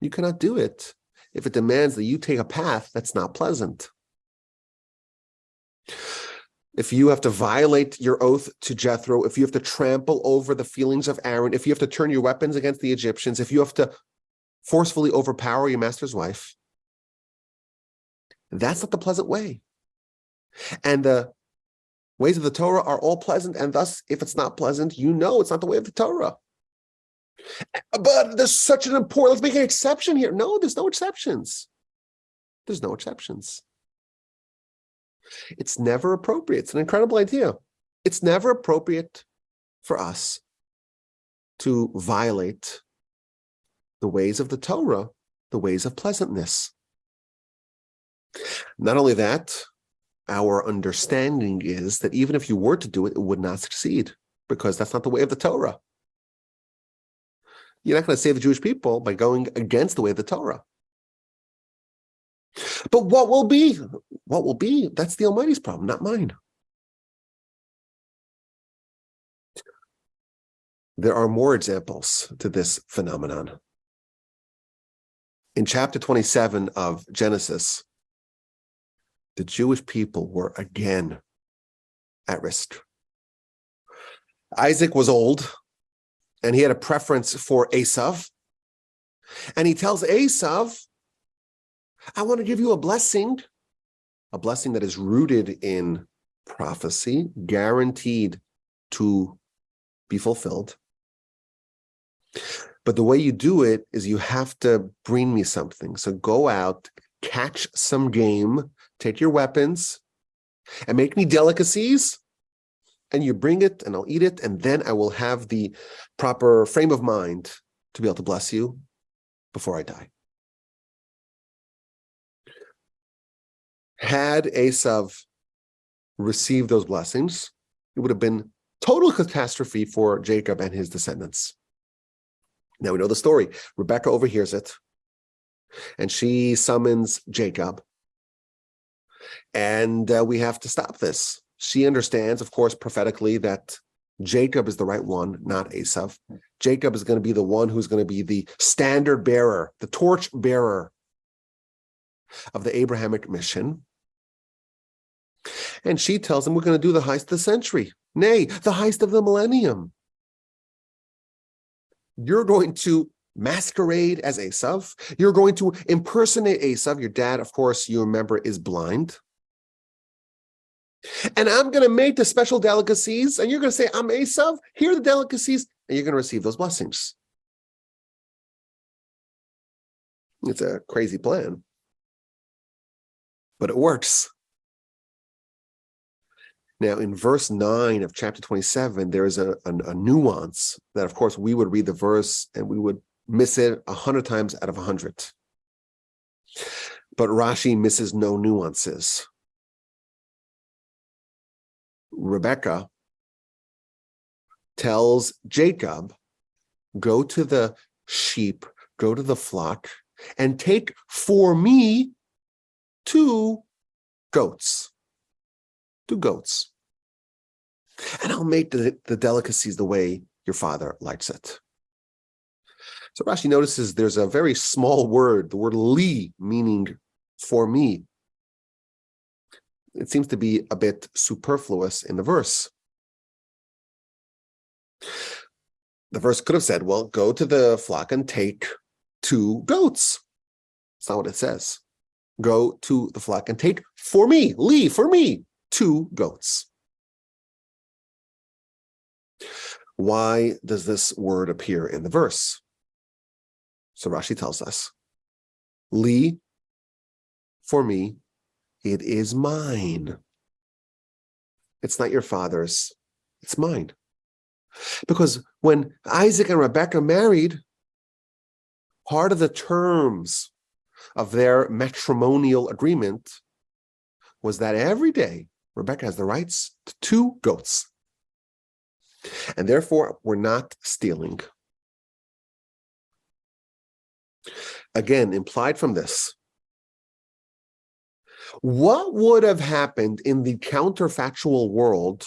You cannot do it if it demands that you take a path that's not pleasant. If you have to violate your oath to Jethro, if you have to trample over the feelings of Aaron, if you have to turn your weapons against the Egyptians, if you have to forcefully overpower your master's wife, that's not the pleasant way. And the ways of the Torah are all pleasant, and thus, if it's not pleasant, you know it's not the way of the Torah. But there's such an important, let's make an exception here. No, there's no exceptions. There's no exceptions. It's never appropriate. It's an incredible idea. It's never appropriate for us to violate the ways of the Torah, the ways of pleasantness. Not only that, our understanding is that even if you were to do it, it would not succeed, because that's not the way of the Torah. You're not going to save the Jewish people by going against the way of the Torah. But what will be? What will be? That's the Almighty's problem, not mine. There are more examples to this phenomenon. In chapter 27 of Genesis, the Jewish people were again at risk. Isaac was old, and he had a preference for Esav. And he tells Esav, I want to give you a blessing that is rooted in prophecy, guaranteed to be fulfilled. But the way you do it is you have to bring me something. So go out, catch some game, take your weapons, and make me delicacies, and you bring it, and I'll eat it, and then I will have the proper frame of mind to be able to bless you before I die. Had Esav received those blessings, it would have been total catastrophe for Jacob and his descendants. Now we know the story. Rebecca overhears it, and she summons Jacob. And we have to stop this. She understands, of course, prophetically, that Jacob is the right one, not Esav. Jacob is going to be the one who's going to be the standard bearer, the torch bearer of the Abrahamic mission. And she tells him, we're going to do the heist of the century. Nay, the heist of the millennium. You're going to masquerade as Esav. You're going to impersonate Esav. Your dad, of course, you remember, is blind. And I'm going to make the special delicacies, and you're going to say, I'm Esav. Here are the delicacies, and you're going to receive those blessings. It's a crazy plan, but it works. Now, in verse 9 of chapter 27, there is a nuance that, of course, we would read the verse and we would miss it 100 times out of 100. But Rashi misses no nuances. Rebecca tells Jacob, go to the sheep, go to the flock, and take for me 2 goats. 2 goats. And I'll make the delicacies the way your father likes it. So Rashi notices there's a very small word, the word li, meaning for me. It seems to be a bit superfluous in the verse. The verse could have said, well, go to the flock and take 2 goats. That's not what it says. Go to the flock and take for me, li, for me, 2 goats. Why does this word appear in the verse? So Rashi tells us, li, for me, it is mine. It's not your father's, it's mine. Because when Isaac and Rebekah married, part of the terms of their matrimonial agreement was that every day Rebekah has the rights to 2 goats. And therefore, we're not stealing. Again, implied from this, what would have happened in the counterfactual world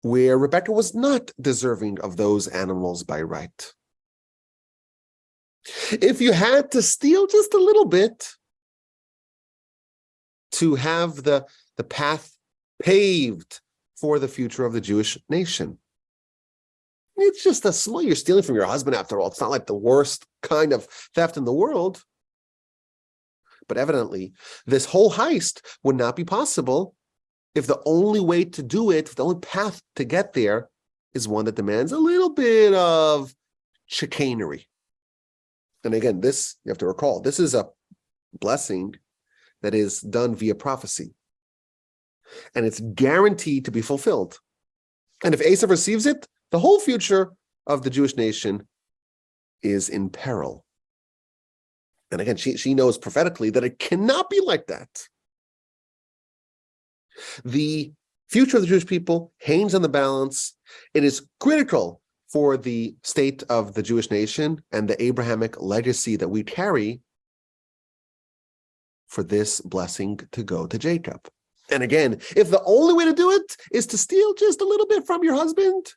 where Rebekah was not deserving of those animals by right? If you had to steal just a little bit to have the path paved for the future of the Jewish nation. It's just a small, you're stealing from your husband after all. It's not like the worst kind of theft in the world. But evidently, this whole heist would not be possible if the only way to do it, the only path to get there, is one that demands a little bit of chicanery. And again, this, you have to recall, this is a blessing that is done via prophecy. And it's guaranteed to be fulfilled. And if Esav receives it, the whole future of the Jewish nation is in peril. And again, she knows prophetically that it cannot be like that. The future of the Jewish people hangs on the balance. It is critical for the state of the Jewish nation and the Abrahamic legacy that we carry for this blessing to go to Jacob. And again, if the only way to do it is to steal just a little bit from your husband,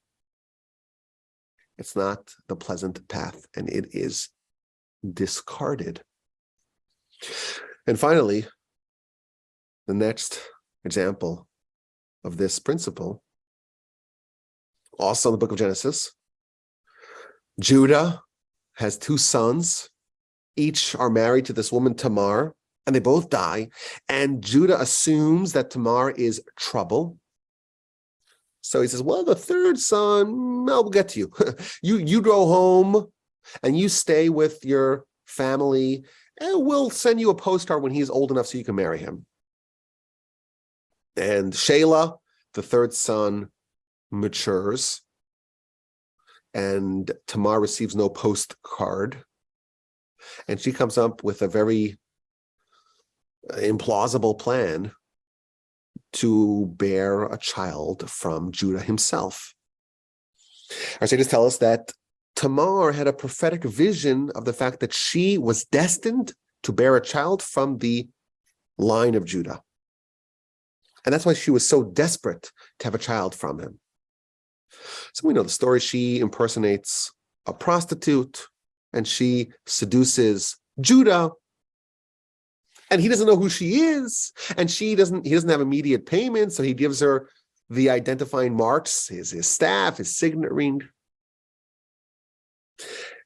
it's not the pleasant path, and it is discarded. And finally, the next example of this principle, also in the book of Genesis, Judah has two sons. Each are married to this woman Tamar, and they both die. And Judah assumes that Tamar is trouble. So he says, well, the third son, I'll get to you. You go home and you stay with your family, and we'll send you a postcard when he's old enough so you can marry him. And Shelah, the third son, matures, and Tamar receives no postcard. And she comes up with a very implausible plan to bear a child from Judah himself. Our sages tell us that Tamar had a prophetic vision of the fact that she was destined to bear a child from the line of Judah. And that's why she was so desperate to have a child from him. So we know the story. She impersonates a prostitute and she seduces Judah. And he doesn't know who she is. And he doesn't have immediate payment. So he gives her the identifying marks, his staff, his signet ring.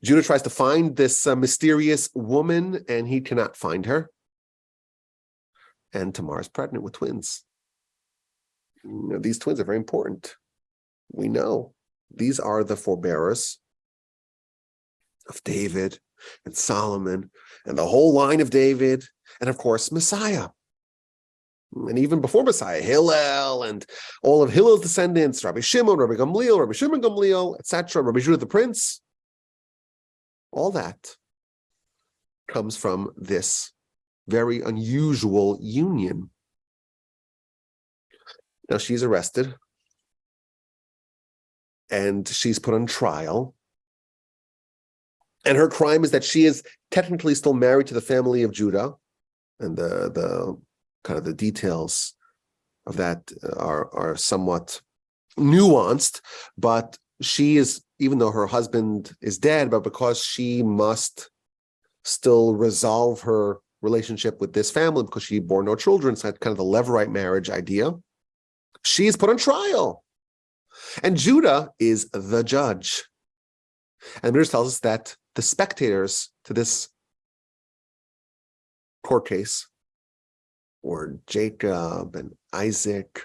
Judah tries to find this mysterious woman, and he cannot find her. And Tamar is pregnant with twins. These twins are very important. We know these are the forebearers of David and Solomon and the whole line of David, and of course, Messiah. And even before Messiah, Hillel and all of Hillel's descendants, Rabbi Shimon, Rabbi Shimon Gamliel, etc., Rabbi Judah the Prince. All that comes from this very unusual union. Now she's arrested and she's put on trial. And her crime is that she is technically still married to the family of Judah. And the kind of the details of that are somewhat nuanced, but she is, even though her husband is dead, but because she must still resolve her relationship with this family because she bore no children, so that's kind of the Levirate marriage idea, she is put on trial. And Judah is the judge. And the Midrash tells us that the spectators to this court case were Jacob and Isaac.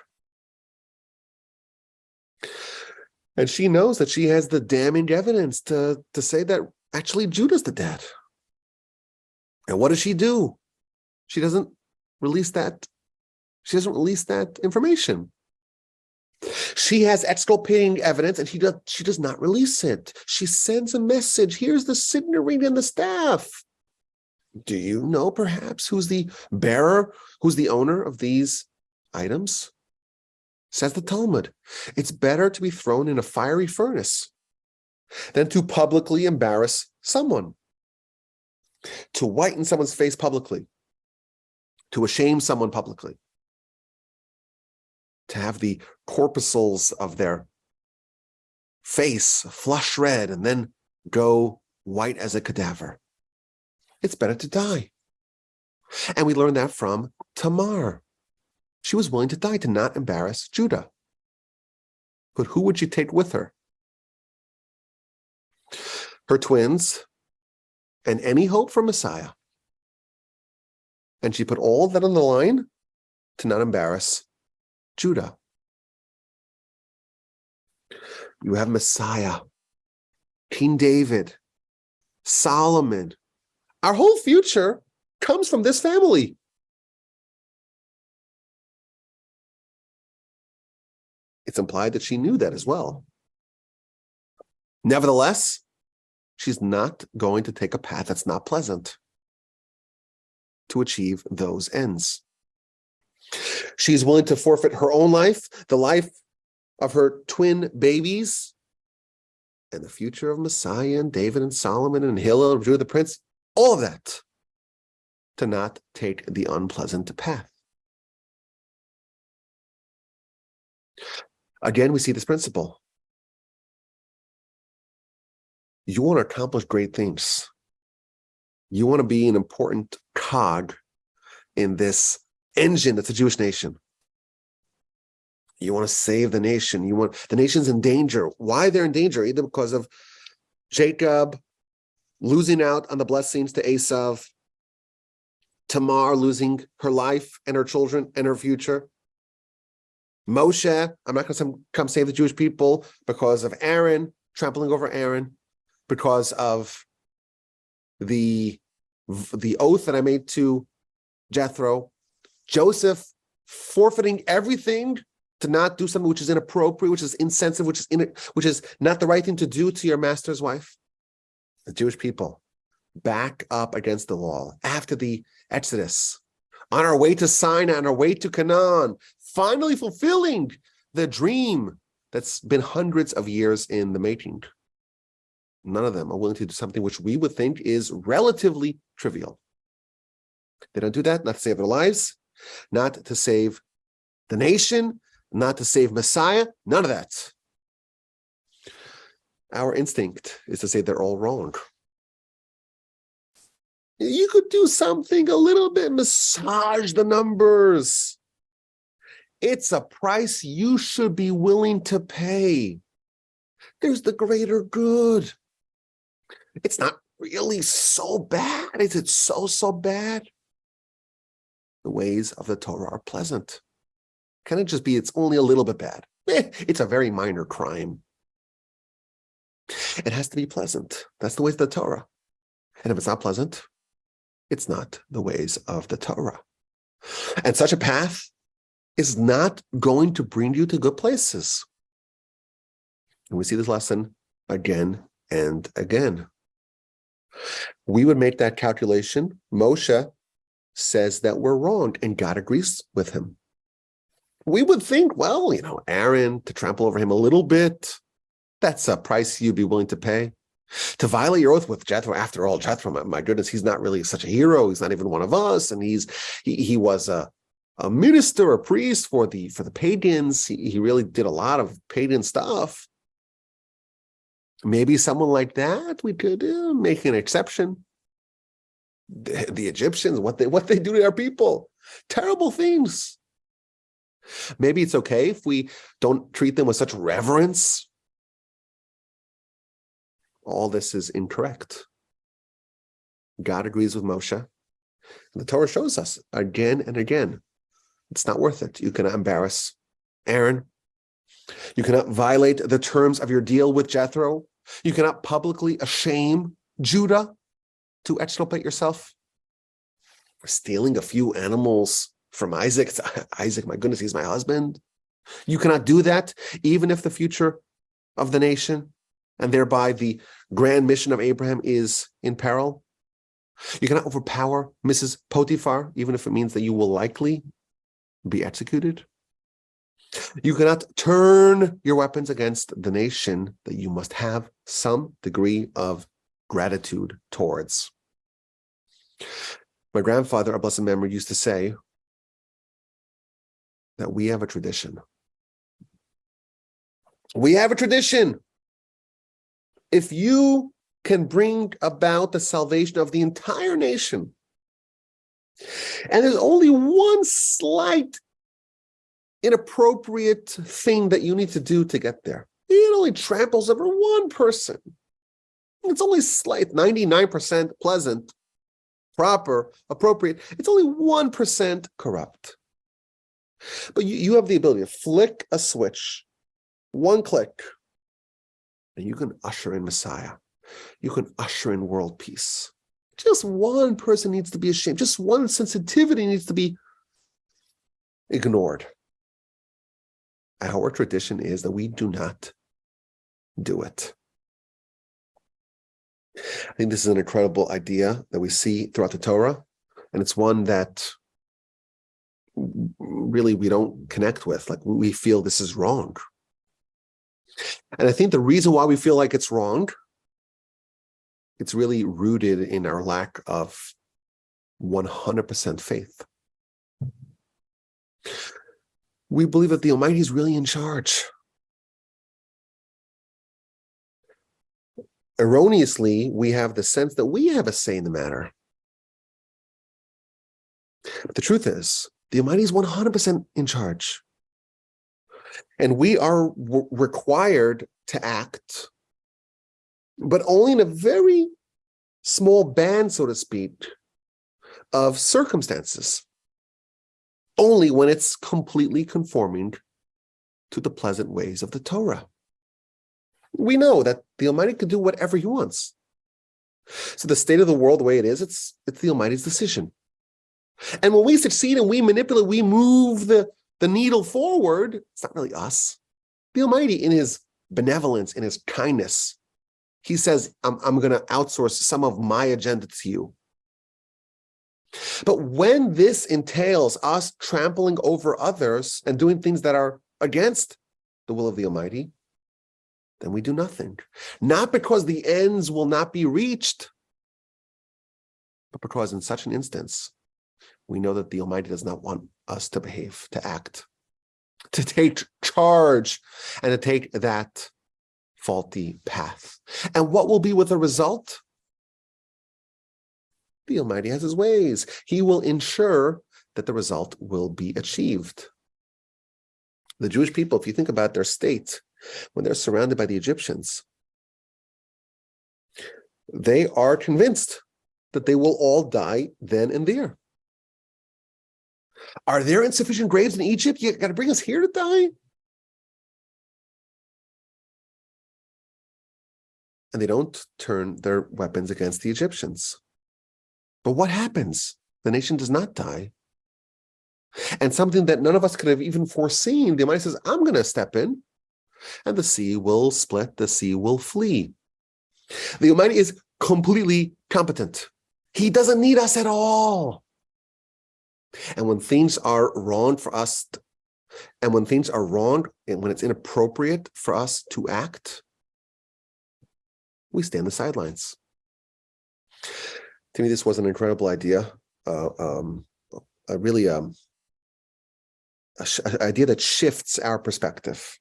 And she knows that she has the damning evidence to say that actually Judah's the dad. And what does she do? She doesn't release that. She doesn't release that information. She has exculpating evidence, and she does not release it. She sends a message. Here's the signet ring and the staff. Do you know perhaps who's the bearer, who's the owner of these items? Says the Talmud, it's better to be thrown in a fiery furnace than to publicly embarrass someone, to whiten someone's face publicly, to shame someone publicly, to have the corpuscles of their face flush red and then go white as a cadaver. It's better to die. And we learn that from Tamar. She was willing to die to not embarrass Judah. But who would she take with her? Her twins and any hope for Messiah. And she put all that on the line to not embarrass Judah. You have Messiah, King David, Solomon. Our whole future comes from this family. It's implied that she knew that as well. Nevertheless, she's not going to take a path that's not pleasant. to achieve those ends. She's willing to forfeit her own life, the life of her twin babies, and the future of Messiah and David and Solomon and Hillel and Judah the Prince, all of that, to not take the unpleasant path. Again, we see this principle. You want to accomplish great things. You want to be an important cog in this engine that's the Jewish nation. You want to save the nation. The nation's in danger. Why they're in danger? Either because of Jacob losing out on the blessings to Esav, Tamar losing her life and her children and her future, Moshe, I'm not going to come save the Jewish people because of Aaron, trampling over Aaron, because of the oath that I made to Jethro, Joseph forfeiting everything to not do something which is inappropriate, which is insensitive, which is not the right thing to do to your master's wife. The Jewish people back up against the wall after the Exodus, on our way to Sinai, on our way to Canaan, finally fulfilling the dream that's been hundreds of years in the making. None of them are willing to do something which we would think is relatively trivial. They don't do that, not to save their lives, not to save the nation, not to save Messiah, none of that. Our instinct is to say they're all wrong. You could do something a little bit, massage the numbers. It's a price you should be willing to pay. There's the greater good. It's not really so bad. Is it so bad? The ways of the Torah are pleasant. Can it just be it's only a little bit bad? It's a very minor crime. It has to be pleasant. That's the ways of the Torah. And if it's not pleasant, it's not the ways of the Torah. And such a path is not going to bring you to good places. And we see this lesson again and again. We would make that calculation. Moshe says that we're wrong, and God agrees with him. We would think, well, Aaron, to trample over him a little bit, that's a price you'd be willing to pay. To violate your oath with Jethro, after all, Jethro, my goodness, he's not really such a hero. He's not even one of us, and he was a minister, a priest for the pagans. He really did a lot of pagan stuff. Maybe someone like that, we could make an exception. The Egyptians, what they do to our people, terrible things. Maybe it's okay if we don't treat them with such reverence. All this is incorrect. God agrees with Moshe. And the Torah shows us again and again, it's not worth it. You cannot embarrass Aaron. You cannot violate the terms of your deal with Jethro. You cannot publicly shame Judah to exculpate yourself for stealing a few animals from Isaac. Isaac, my goodness, he's my husband. You cannot do that, even if the future of the nation and thereby the grand mission of Abraham is in peril. You cannot overpower Mrs. Potiphar, even if it means that you will likely be executed. You cannot turn your weapons against the nation that you must have some degree of gratitude towards. My grandfather, a blessed memory, used to say that we have a tradition. We have a tradition. If you can bring about the salvation of the entire nation, and there's only one slight inappropriate thing that you need to do to get there, it only tramples over one person. It's only slight, 99% pleasant, proper, appropriate. It's only 1% corrupt. But you have the ability to flick a switch, one click, and you can usher in Messiah. You can usher in world peace. Just one person needs to be ashamed. Just one sensitivity needs to be ignored. Our tradition is that we do not do it. I think this is an incredible idea that we see throughout the Torah, And it's one that really we don't connect with. Like, we feel this is wrong. And I think the reason why we feel like it's wrong, it's really rooted in our lack of 100% faith. We believe that the Almighty is really in charge. Erroneously, we have the sense that we have a say in the matter. But the truth is, the Almighty is 100% in charge. And we are required to act, but only in a very small band, so to speak, of circumstances. Only when it's completely conforming to the pleasant ways of the Torah. We know that the Almighty can do whatever He wants. So the state of the world, the way it is, it's the Almighty's decision. And when we succeed and we manipulate, we move the needle forward, it's not really us. The Almighty, in His benevolence, in His kindness, He says, I'm going to outsource some of my agenda to you. But when this entails us trampling over others and doing things that are against the will of the Almighty, then we do nothing. Not because the ends will not be reached, but because in such an instance, we know that the Almighty does not want us to behave, to act, to take charge, and to take that faulty path. And what will be with the result? The Almighty has His ways. He will ensure that the result will be achieved. The Jewish people, if you think about their state, when they're surrounded by the Egyptians, they are convinced that they will all die then and there. Are there insufficient graves in Egypt? You got to bring us here to die? And they don't turn their weapons against the Egyptians. But what happens? The nation does not die. And something that none of us could have even foreseen, the Almighty says, I'm going to step in, and the sea will split, the sea will flee. The Almighty is completely competent. He doesn't need us at all. And when things are wrong for us, and when things are wrong, and when it's inappropriate for us to act, we stay on the sidelines. To me, this was an incredible idea. An idea that shifts our perspective.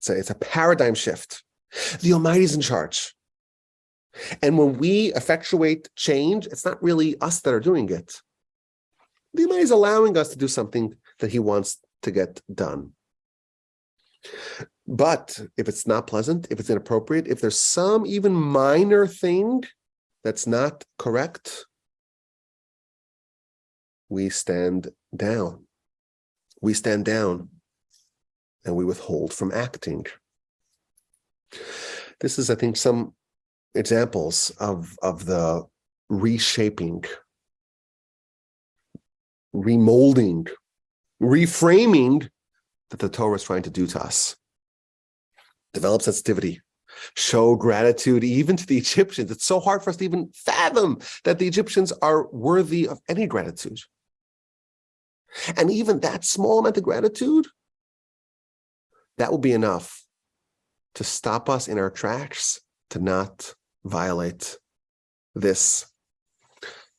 It's a paradigm shift. The Almighty is in charge. And when we effectuate change, it's not really us that are doing it. The Almighty is allowing us to do something that He wants to get done. But if it's not pleasant, if it's inappropriate, if there's some even minor thing that's not correct, we stand down. We stand down and we withhold from acting. This is, I think, some examples of the reshaping, remolding, reframing that the Torah is trying to do to us. Develop sensitivity, show gratitude even to the Egyptians. It's so hard for us to even fathom that the Egyptians are worthy of any gratitude. And even that small amount of gratitude, that will be enough to stop us in our tracks, to not violate this,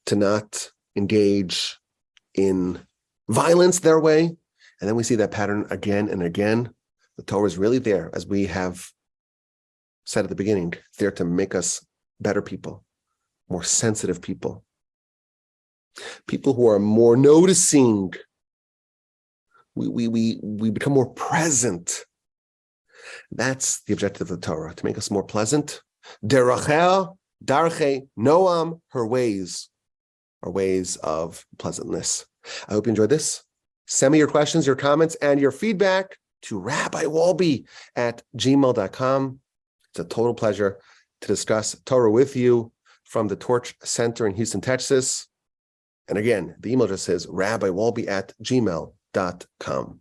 to not engage in violence their way. And then we see that pattern again and again. The Torah is really there, as we have said at the beginning, there to make us better people, more sensitive people, people who are more noticing. We become more present. That's the objective of the Torah, to make us more pleasant. Derachel, darche, noam, her ways are ways of pleasantness. I hope you enjoyed this. Send me your questions, your comments, and your feedback to rabbiwolbe@gmail.com. It's a total pleasure to discuss Torah with you from the Torch Center in Houston, Texas. And again, the email address is rabbiwolbe@gmail.com.